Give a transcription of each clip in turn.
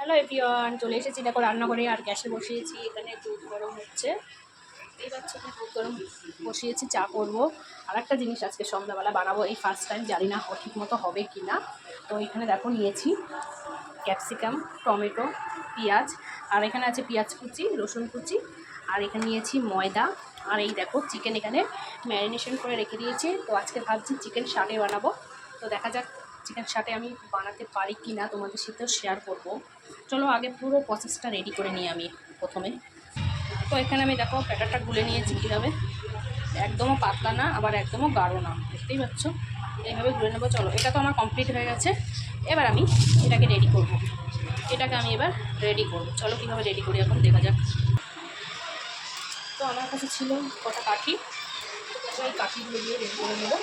Hello everyone, চলে এসেছি দেখো রান্নাঘরে। আর গ্যাসে বসিয়েছি, এখানে দুধ গরম হচ্ছে। এই বাচ্চা দুধ গরম বসিয়েছি, চা করবো। আর একটা জিনিস আজকে সন্ধ্যাবেলা বানাবো, এই ফার্স্ট টাইম, জানি না ঠিক মতো হবে কি না। তো এখানে দেখো নিয়েছি ক্যাপসিকাম, টমেটো, পেঁয়াজ, আর এখানে আছে পেঁয়াজ কুচি, রসুন কুচি, আর এখানে নিয়েছি ময়দা। আর এই দেখো চিকেন এখানে ম্যারিনেশন করে রেখে দিয়েছি। তো আজকে ভাবছি চিকেন শাটে বানাবো। তো দেখা যাক চিকেন শাটে আমি বানাতে পারি কি না, তোমাদের সাথেও শেয়ার করব। চলো আগে পুরো প্রসেসটা রেডি করে নিই আমি প্রথমে। তো এখানে আমি দেখো ব্যাটারটা গুলে নিয়েছি কীভাবে, একদমও পাতলা না আবার একদমও গাঢ় না, দেখতেই পাচ্ছ। এইভাবে গুলে নেবো। চলো, এটা তো আমার কমপ্লিট হয়ে গেছে। এবার আমি এটাকে রেডি করব। এটাকে আমি এবার রেডি করব। চলো কীভাবে রেডি করি এখন দেখা যাক। তো আমার কাছে ছিল কটা কাঠি, এই কাঠিগুলো দিয়ে রেডি করে নেবো।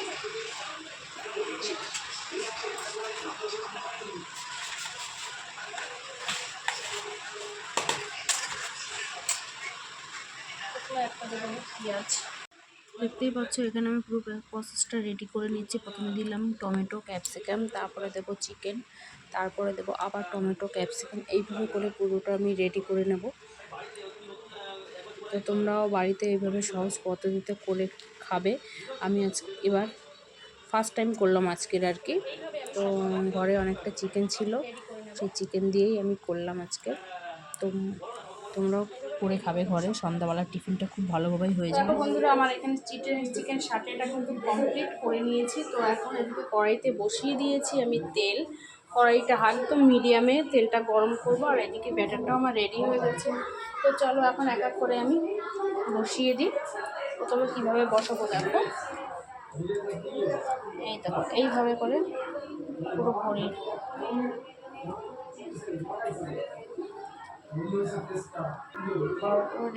একটা দেবো পেঁয়াজ। দেখতেই পাচ্ছ এখানে আমি পুরো প্রসেসটা রেডি করে নিচ্ছি। প্রথমে দিলাম টমেটো, ক্যাপসিকাম, তারপরে দেবো চিকেন, তারপরে দেবো আবার টমেটো, ক্যাপসিকাম, এইভাবে করে পুরোটা আমি রেডি করে নেব। তো তোমরাও বাড়িতে এইভাবে সহজ পদ্ধতিতে করে খাবে। আমি এবার ফার্স্ট টাইম করলাম আজকের আর কি। তো ঘরে অনেকটা চিকেন ছিল, সেই চিকেন দিয়েই আমি করলাম আজকে। তো তোমরাও করে খাবে ঘরে, সন্ধ্যাবেলার টিফিনটা খুব ভালোভাবেই হয়ে যাবে। বন্ধুরা, আমার এখানে চিকেন শাটেটা কিন্তু কমপ্লিট করে নিয়েছি। তো এখন এদিকে কড়াইতে বসিয়ে দিয়েছি আমি তেল। কড়াইটা একদম মিডিয়ামে তেলটা গরম করব। আর এদিকে ব্যাটারটাও আমার রেডি হয়ে গেছে। তো চলো এখন এক এক করে আমি বসিয়ে দিই। প্রথমে কীভাবে বসাবো দেখো, এই দেখো এইভাবে করে পুরো ভরি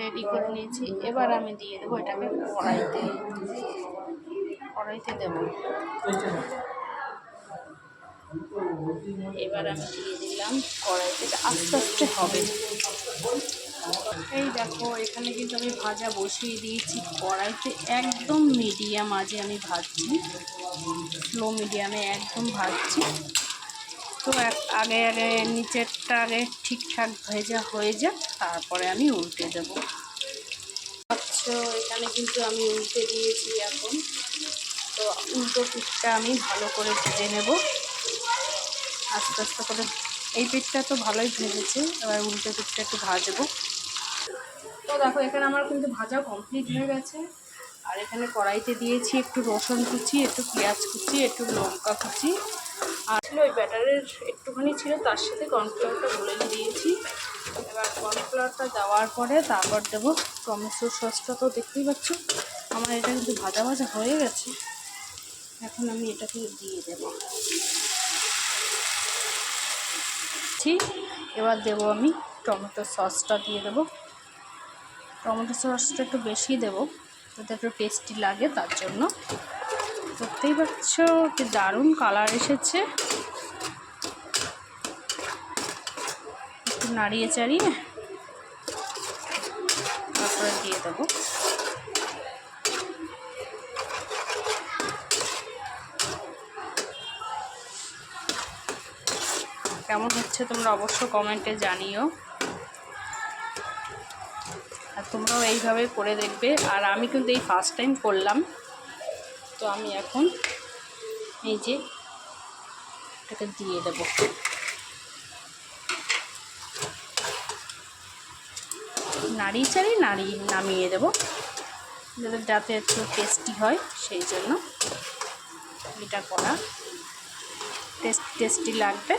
রেডি করে নিয়েছি। এবার আমি দিয়ে দেবো এটাকে কড়াইতে দেবো। এবার আমি দিয়ে দিলাম কড়াইতে, আস্তে আস্তে হবে। এই দেখো এখানে কিন্তু আমি ভাজা বসিয়ে দিয়েছি কড়াইতে, একদম মিডিয়াম আঁচে আমি ভাজছি, স্লো মিডিয়ামে একদম ভাজছি। তো আগে নিচেরটা আগে ঠিকঠাক ভেজা হয়ে যাক, তারপরে আমি উল্টে দেব। আচ্ছা, এখানে কিন্তু আমি উল্টে দিয়েছি এখন। তো উল্টো পিঠটা আমি ভালো করে ভেজে নেব আস্তে আস্তে করে। এই পিঠটা তো ভালোই ভেজেছে, এবার উল্টো পিঠটা একটু ভাজবো। তো দেখো এখানে আমার কিন্তু ভাজা কমপ্লিট হয়ে গেছে। আর এখানে কড়াইতে দিয়েছি একটু রসুন কুচি, একটু পেঁয়াজ কুচি, একটু লঙ্কা কুচি, আর ছিল ওই ব্যাটারের একটুখানি ছিল, তার সাথে কর্নফ্লাওয়ারটা গুলে দিয়েছি। এবার কর্নফ্লাওয়ারটা দেওয়ার পরে তারপর দেবো টমেটো সসটা। তো দেখতেই পাচ্ছ আমার এটা কিন্তু ভাজা ভাজা হয়ে গেছে। এখন আমি এটাকে দিয়ে দেবো। এবার দেবো আমি টমেটো সসটা দিয়ে দেবো। টমেটো সসটা একটু বেশি দেবো যাতে একটু টেস্টি লাগে, তার জন্য। দেখতেই পাচ্ছ কি দারুণ কালার এসেছে। একটু নাড়িয়ে চাড়িয়ে তারপরে দিয়ে দেবো। কেমন হচ্ছে তোমরা অবশ্য কমেন্টে জানিও। আর তোমরাও এইভাবে করে দেখবে। আর আমি কিন্তু এই ফার্স্ট টাইম করলাম। তো আমি এখন এই যে এটাকে দিয়ে দেব। নাড়িয়ে চাড়িয়ে নামিয়ে দেবো, যাতে একটু টেস্টি হয়, সেই জন্য এটা করা। টেস্টি লাগবে।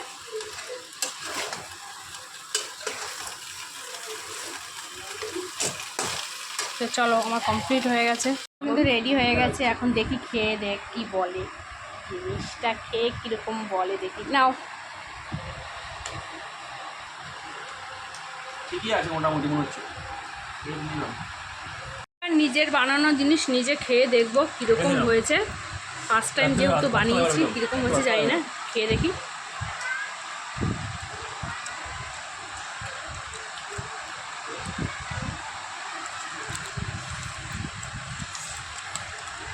তো চলো আমার কমপ্লিট হয়ে গেছে, কিন্তু রেডি হয়ে গেছে। এখন দেখি খেয়ে দেখ কি বলে, জিনিসটা খেয়ে কীরকম বলে দেখি। নাও, ঠিকই আছে মোটামুটি মনে হচ্ছে। নিজের বানানো জিনিস নিজে খেয়ে দেখবো কীরকম হয়েছে। ফার্স্ট টাইম যেহেতু বানিয়েছি, কীরকম হয়েছে জানি না, খেয়ে দেখি।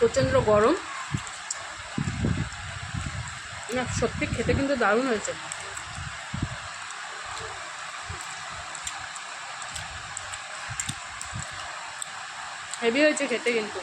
প্রচণ্ড গরম না, সত্যি খেতে কিন্তু দারুণ হয়েছে। হেভি হয়েছে খেতে কিন্তু।